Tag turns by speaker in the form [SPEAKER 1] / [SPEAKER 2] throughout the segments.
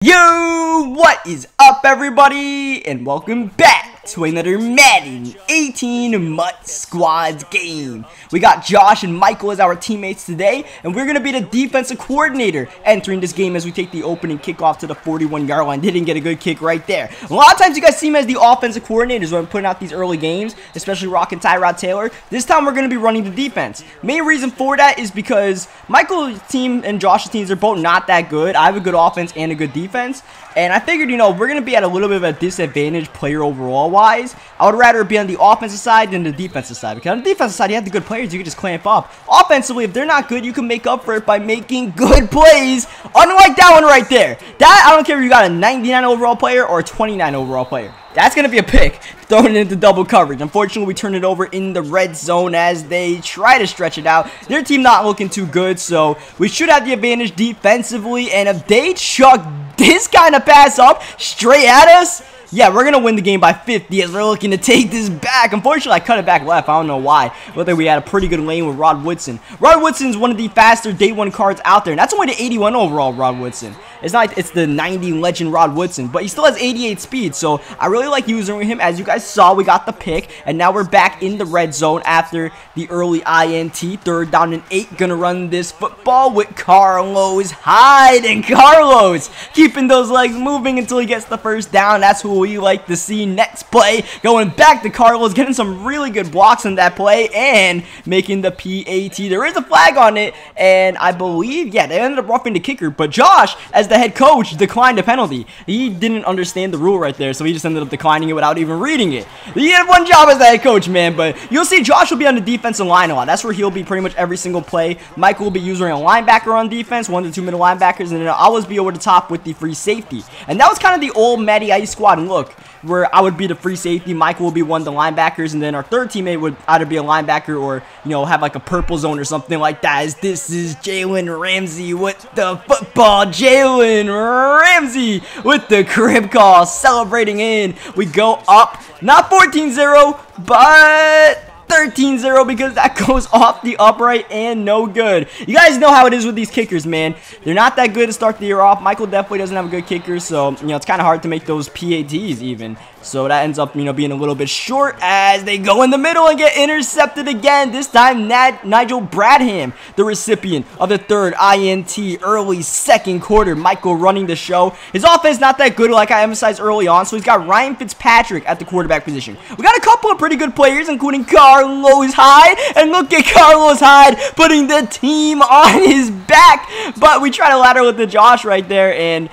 [SPEAKER 1] Yo, what is up everybody, and welcome back to another Madden 18 MUT Squads game. We got Josh and Michael as our teammates today, and we're going to be the defensive coordinator entering this game as we take the opening kickoff to the 41-yard line. Didn't get a good kick right there. A lot of times you guys see me as the offensive coordinators when I'm putting out these early games, especially rocking Tyrod Taylor. This time we're going to be running the defense. Main reason for that is because Michael's team and Josh's teams are both not that good. I have a good offense and a good defense. And I figured, we're going to be at a little bit of a disadvantage player overall-wise. I would rather be on the offensive side than the defensive side. Because on the defensive side, you have the good players, you can just clamp up. Offensively, if they're not good, you can make up for it by making good plays. Unlike that one right there. That, I don't care if you got a 99 overall player or a 29 overall player. That's going to be a pick, thrown into double coverage. Unfortunately, we turn it over in the red zone as they try to stretch it out. Their team not looking too good, so we should have the advantage defensively. And if they chuck this kind of pass up straight at us, yeah, we're going to win the game by 50 as we're looking to take this back. Unfortunately, I cut it back left. I don't know why. But then we had a pretty good lane with Rod Woodson. Rod Woodson is one of the faster day one cards out there. And that's only the 81 overall Rod Woodson. It's not like it's the 90 legend Rod Woodson, but he still has 88 speed. So I really like using him. As you guys saw, we got the pick. And now we're back in the red zone after the early INT. 3rd down and 8. Gonna run this football with Carlos Hyde. And Carlos keeping those legs moving until he gets the first down. That's who we like to see. Next play, going back to Carlos, getting some really good blocks in that play and making the PAT. There is a flag on it, and I believe, yeah, they ended up roughing the kicker, but Josh, as the head coach, declined the penalty. He didn't understand the rule right there, so he just ended up declining it without even reading it. He had one job as the head coach, man, but you'll see Josh will be on the defensive line a lot. That's where he'll be pretty much every single play. Michael will be using a linebacker on defense, 1 to 2 middle linebackers, and then I'll always be over the top with the free safety. And that was kind of the old MUT Squad look, where I would be the free safety, Michael will be one of the linebackers, and then our third teammate would either be a linebacker or, have like a purple zone or something like that. As this is Jalen Ramsey with the football. Jalen Ramsey with the crib call, celebrating in. We go up, not 14-0, but 13-0 because that goes off the upright and no good. You guys know how it is with these kickers, man. They're not that good to start the year off. Michael definitely doesn't have a good kicker, so, it's kind of hard to make those PATs even. So that ends up, being a little bit short as they go in the middle and get intercepted again. This time, Nigel Bradham, the recipient of the 3rd INT, early 2nd quarter. Michael running the show. His offense not that good, like I emphasized early on, so he's got Ryan Fitzpatrick at the quarterback position. We got a couple of pretty good players, including Carlos Hyde, and look at Carlos Hyde putting the team on his back. But we try to ladder with the Josh right there, and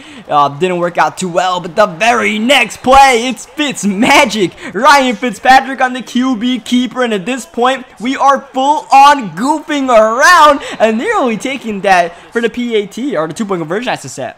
[SPEAKER 1] didn't work out too well. But the very next play, it's Fitz magic. Ryan Fitzpatrick on the QB keeper, and at this point, we are full on goofing around and nearly taking that for the PAT, or the 2-point conversion, I should say.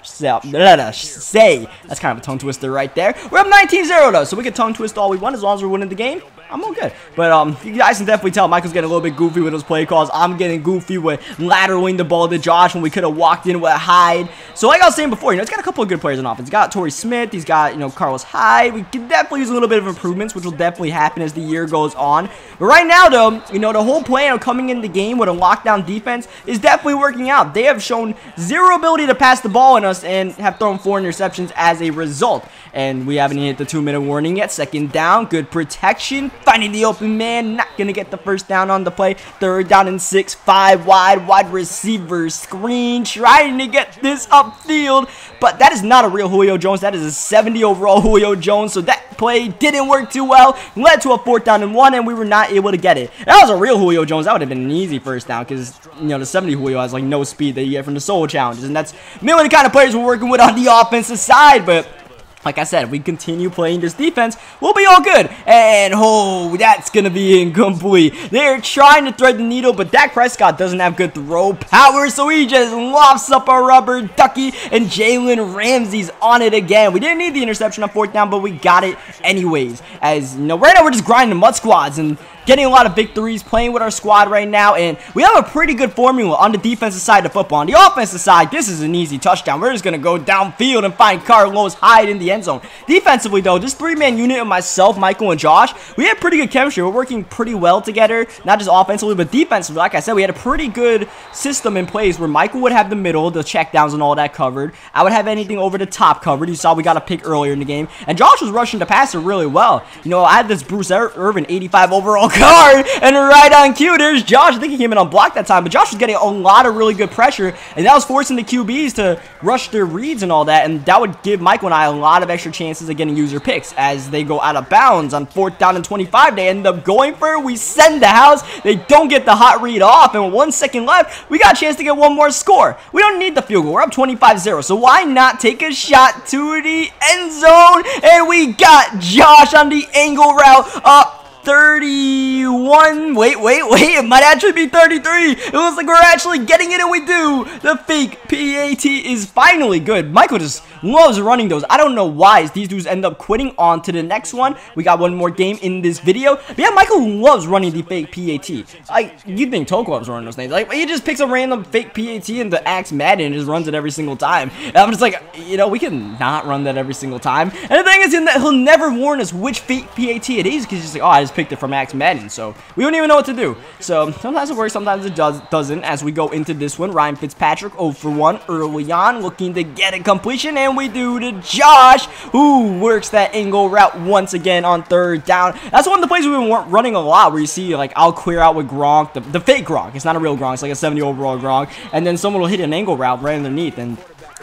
[SPEAKER 1] That's kind of a tongue twister right there. We're up 19-0 though, so we can tongue twist all we want as long as we're winning the game. I'm all good. But you guys can definitely tell Michael's getting a little bit goofy with those play calls. I'm getting goofy with lateraling the ball to Josh when we could have walked in with Hyde. So like I was saying before, he's got a couple of good players on offense. He's got Torrey Smith. He's got, Carlos Hyde. We can definitely use a little bit of improvements, which will definitely happen as the year goes on. But right now, though, the whole plan of coming in the game with a lockdown defense is definitely working out. They have shown zero ability to pass the ball on us and have thrown 4 interceptions as a result. And we haven't hit the 2-minute warning yet. 2nd down, good protection. Finding the open man, not going to get the first down on the play. 3rd down and 6, 5 wide receiver screen, trying to get this upfield, but that is not a real Julio Jones. That is a 70 overall Julio Jones, so that play didn't work too well, led to a 4th down and 1, and we were not able to get it. If that was a real Julio Jones, that would have been an easy first down, because, the 70 Julio has, like, no speed that you get from the solo challenges, and that's mainly the kind of players we're working with on the offensive side. But like I said, if we continue playing this defense, we'll be all good. And, oh, that's going to be incomplete. They're trying to thread the needle, but Dak Prescott doesn't have good throw power, so he just lofts up a rubber ducky, and Jalen Ramsey's on it again. We didn't need the interception on 4th down, but we got it anyways. As, right now we're just grinding the MUT Squads, and getting a lot of victories, playing with our squad right now, and we have a pretty good formula on the defensive side of football. On the offensive side, this is an easy touchdown. We're just going to go downfield and find Carlos Hyde in the end zone. Defensively, though, this three-man unit of myself, Michael, and Josh, we had pretty good chemistry. We're working pretty well together, not just offensively, but defensively. Like I said, we had a pretty good system in place where Michael would have the middle, the checkdowns and all that covered. I would have anything over the top covered. You saw we got a pick earlier in the game, and Josh was rushing the passer really well. You know, I had this Bruce Irvin 85 overall card, and right on cue, there's Josh. I think he came in on block that time, but Josh was getting a lot of really good pressure, and that was forcing the QBs to rush their reads and all that, and that would give Michael and I a lot of extra chances of getting user picks as they go out of bounds on 4th down and 25. They end up going for it. We send the house. They don't get the hot read off, and with 1 second left, we got a chance to get one more score. We don't need the field goal. We're up 25-0, so why not take a shot to the end zone? And we got Josh on the angle route up 31. Wait, it might actually be 33. It looks like we're actually getting it, and we do. The fake PAT is finally good. Michael just loves running those. I don't know why. These dudes end up quitting. On to the next one. We got one more game in this video. But yeah, Michael loves running the fake PAT. Like, you'd think Toko loves running those things. Like, he just picks a random fake PAT in the Axe Madden and just runs it every single time. And I'm just like, you know, we can not run that every single time. And the thing is, he'll never warn us which fake PAT it is, because he's just like, oh, I just picked it from Axe Madden, so we don't even know what to do. So sometimes it works, sometimes it doesn't. As we go into this one, Ryan Fitzpatrick 0 for 1 early on, looking to get a completion, and we do to Josh, who works that angle route once again on 3rd down. That's one of the plays we've been running a lot, where you see, like, I'll clear out with Gronk, the fake Gronk. It's not a real Gronk, it's like a 70 overall Gronk, and then someone will hit an angle route right underneath, and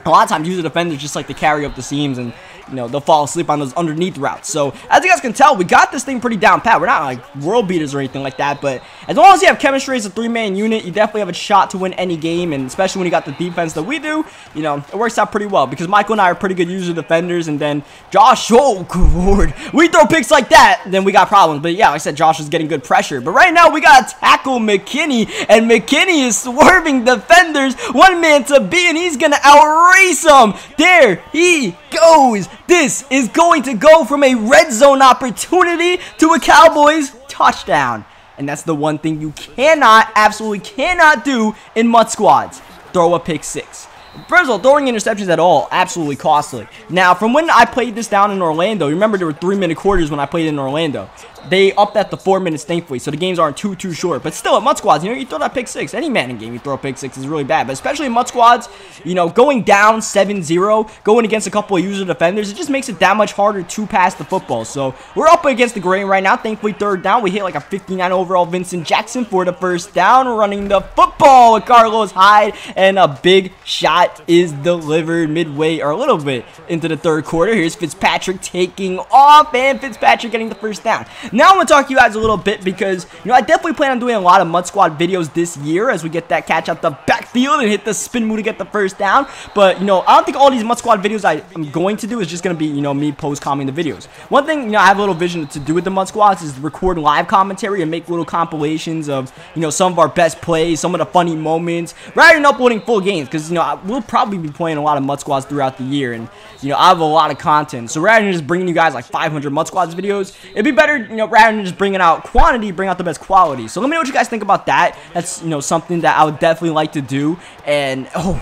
[SPEAKER 1] a lot of times user defenders just like to carry up the seams, and you know, they'll fall asleep on those underneath routes. So, as you guys can tell, we got this thing pretty down pat. We're not like world beaters or anything like that, but as long as you have chemistry as a three-man unit, you definitely have a shot to win any game, and especially when you got the defense that we do, you know, it works out pretty well, because Michael and I are pretty good user defenders, and then Josh, oh, good lord, we throw picks like that, then we got problems. But yeah, like I said, Josh is getting good pressure, but right now we got to tackle McKinney, and McKinney is swerving defenders, one man to beat, and he's gonna outrace him. There he goes. This is going to go from a red zone opportunity to a Cowboys touchdown. And that's the one thing you cannot, absolutely cannot do in MUT Squads. Throw a pick 6. First of all, throwing interceptions at all, absolutely costly. Now, from when I played this down in Orlando, remember there were 3-minute quarters when I played in Orlando. They upped that to 4 minutes, thankfully, so the games aren't too short. But still, at MUT Squads, you know, you throw that pick 6. Any Madden game, you throw a pick 6 is really bad. But especially in MUT Squads, you know, going down 7-0, going against a couple of user defenders, it just makes it that much harder to pass the football. So, we're up against the grain right now. Thankfully, 3rd down, we hit like a 59 overall Vincent Jackson for the 1st down, running the football with Carlos Hyde, and a big shot is delivered midway, or a little bit into the 3rd quarter. Here's Fitzpatrick taking off, and Fitzpatrick getting the 1st down. Now I'm going to talk to you guys a little bit, because, you know, I definitely plan on doing a lot of MUT Squad videos this year as we get that catch out the backfield and hit the spin move to get the 1st down. But, you know, I don't think all these MUT Squad videos I'm going to do is just going to be, you know, me post-commenting the videos. One thing, you know, I have a little vision to do with the MUT Squads is record live commentary and make little compilations of, you know, some of our best plays, some of the funny moments, rather than uploading full games, because, you know, we'll probably be playing a lot of MUT Squads throughout the year, and, you know, I have a lot of content. So rather than just bringing you guys like 500 MUT Squads videos, it'd be better, you know, rather than just bringing out quantity, bring out the best quality. So let me know what you guys think about that. That's, you know, something that I would definitely like to do. And, oh,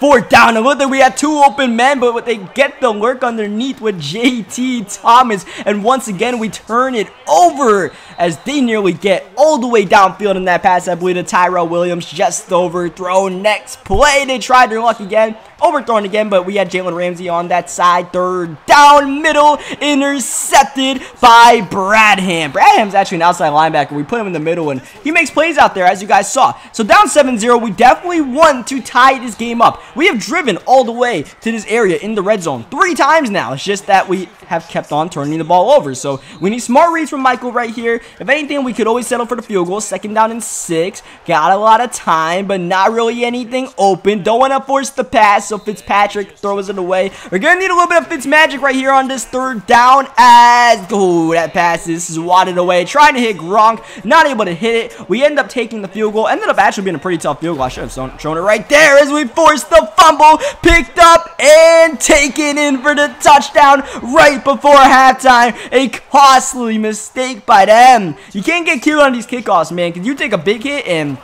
[SPEAKER 1] 4th down. And look that we had 2 open men, but they get the lurk underneath with JT Thomas. And once again, we turn it over as they nearly get all the way downfield in that pass. I believe to Tyrell Williams, just overthrown. Next play, they tried their luck again. Overthrown again, but we had Jalen Ramsey on that side. 3rd down, middle, intercepted by Bradham. Bradham's actually an outside linebacker. We put him in the middle, and he makes plays out there, as you guys saw. So down 7-0, we definitely want to tie this game up. We have driven all the way to this area in the red zone 3 times now. It's just that we have kept on turning the ball over. So we need smart reads from Michael right here. If anything, we could always settle for the field goal. 2nd down and 6. Got a lot of time, but not really anything open. Don't want to force the pass. pass, so Fitzpatrick throws it away. We're going to need a little bit of Fitzmagic right here on this third down as, oh, that pass is swatted away. Trying to hit Gronk, not able to hit it. We end up taking the field goal. Ended up actually being a pretty tough field goal. I should have shown it right there as we forced the fumble, picked up and taken in for the touchdown right before halftime. A costly mistake by them. You can't get killed on these kickoffs, man, because you take a big hit and,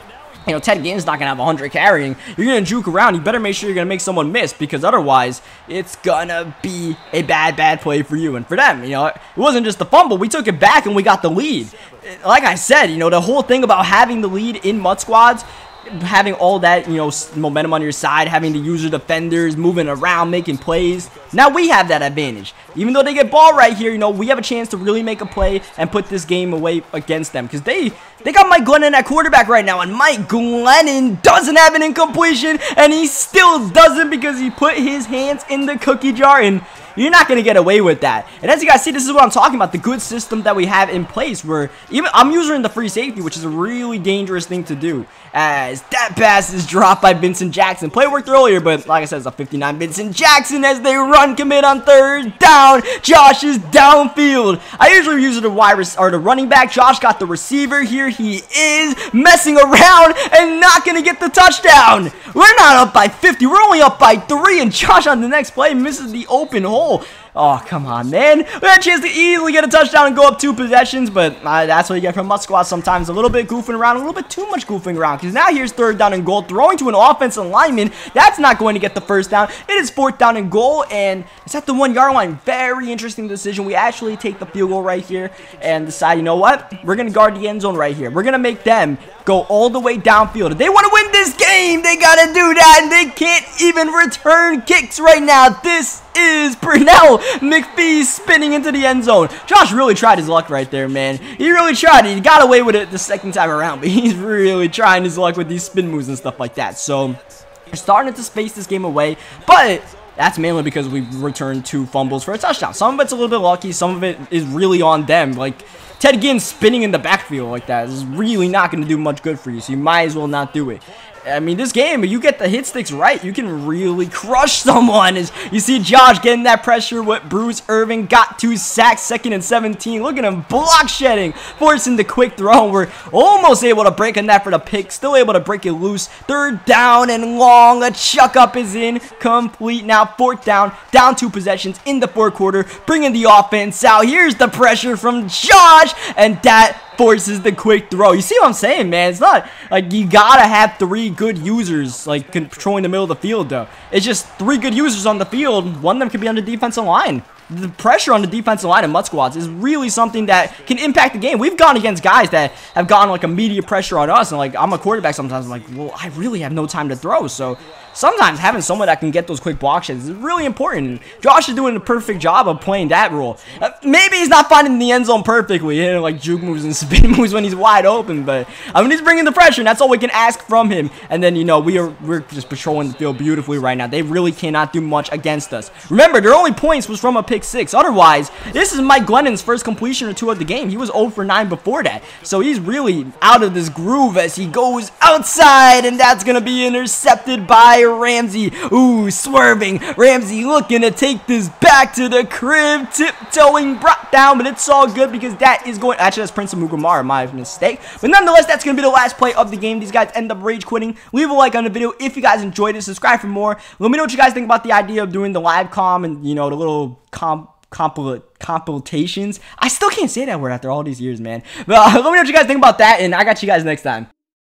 [SPEAKER 1] you know, Ted Ginn's not going to have 100 carrying. You're going to juke around. You better make sure you're going to make someone miss, because otherwise it's going to be a bad play for you and for them. You know, it wasn't just the fumble. We took it back and we got the lead. Like I said, you know, the whole thing about having the lead in MUT Squads, having all that, you know, momentum on your side, having the user defenders moving around, making plays. Now we have that advantage. Even though they get ball right here, you know, we have a chance to really make a play and put this game away against them, because they got Mike Glennon at quarterback right now, and Mike Glennon doesn't have an incompletion, and he still doesn't because he put his hands in the cookie jar, and you're not going to get away with that. And as you guys see, this is what I'm talking about, the good system that we have in place, where even I'm using the free safety, which is a really dangerous thing to do, as that pass is dropped by Vincent Jackson. Play worked earlier, but like I said, it's a 59 Vincent Jackson as they run commit on third down. Josh is downfield. I usually use the running back. Josh got the receiver. Here he is messing around and not going to get the touchdown. We're not up by 50. We're only up by 3, and Josh on the next play misses the open hole. Oh, come on, man. We had a chance to easily get a touchdown and go up 2 possessions, but that's what you get from MUT Squad sometimes. A little bit goofing around, a little bit too much goofing around, because now here's third down and goal. Throwing to an offensive lineman, that's not going to get the first down. It is fourth down and goal, and it's at the 1-yard line. Very interesting decision. We actually take the field goal right here and decide, you know what? We're going to guard the end zone right here. We're going to make them go all the way downfield. If they want to win this game, they got to do that, and they can't even return kicks right now. This is Pernell McPhee spinning into the end zone. Josh really tried his luck right there, man. He really tried. He got away with it the second time around, but he's really trying his luck with these spin moves and stuff like that. So we're starting to space this game away, but that's mainly because we returned 2 fumbles for a touchdown. Some of it's a little bit lucky. Some of it is really on them. Like, Ted Ginn spinning in the backfield like that is really not going to do much good for you, so you might as well not do it. I mean, this game, if you get the hit sticks right, you can really crush someone. As you see Josh getting that pressure with Bruce Irvin, got 2 sacks, 2nd and 17. Look at him block shedding, forcing the quick throw. We're almost able to break on that for the pick, still able to break it loose. Third down and long, a chuck up is in, complete. Now fourth down, down 2 possessions in the fourth quarter, bringing the offense out. Here's the pressure from Josh, and that forces the quick throw. You see what I'm saying, man? It's not like you gotta have 3 good users like controlling the middle of the field, though. It's just 3 good users on the field. One of them could be on the defensive line. The pressure on the defensive line in MUT Squads is really something that can impact the game. We've gone against guys that have gotten like immediate pressure on us, and like I'm a quarterback sometimes. I'm like, well, I really have no time to throw, so sometimes having someone that can get those quick block sheds is really important. Josh is doing a perfect job of playing that role. Maybe he's not finding the end zone perfectly, you know, like juke moves and spin moves when he's wide open, but I mean, he's bringing the pressure, and that's all we can ask from him. And then, you know, we're just patrolling the field beautifully right now. They really cannot do much against us. Remember, their only points was from a pick 6. Otherwise, this is Mike Glennon's first completion or 2 of the game. He was 0 for 9 before that, so he's really out of this groove as he goes outside, and that's gonna be intercepted by Ramsey. Ooh, swerving. Ramsey looking to take this back to the crib. Tiptoeing, brought down, but it's all good because that is going... Actually, that's Prince of Mugamara, my mistake. But nonetheless, that's going to be the last play of the game. These guys end up rage quitting. Leave a like on the video if you guys enjoyed it. Subscribe for more. Let me know what you guys think about the idea of doing the live comm and, you know, the little compilations. I still can't say that word after all these years, man. But let me know what you guys think about that, and I got you guys next time.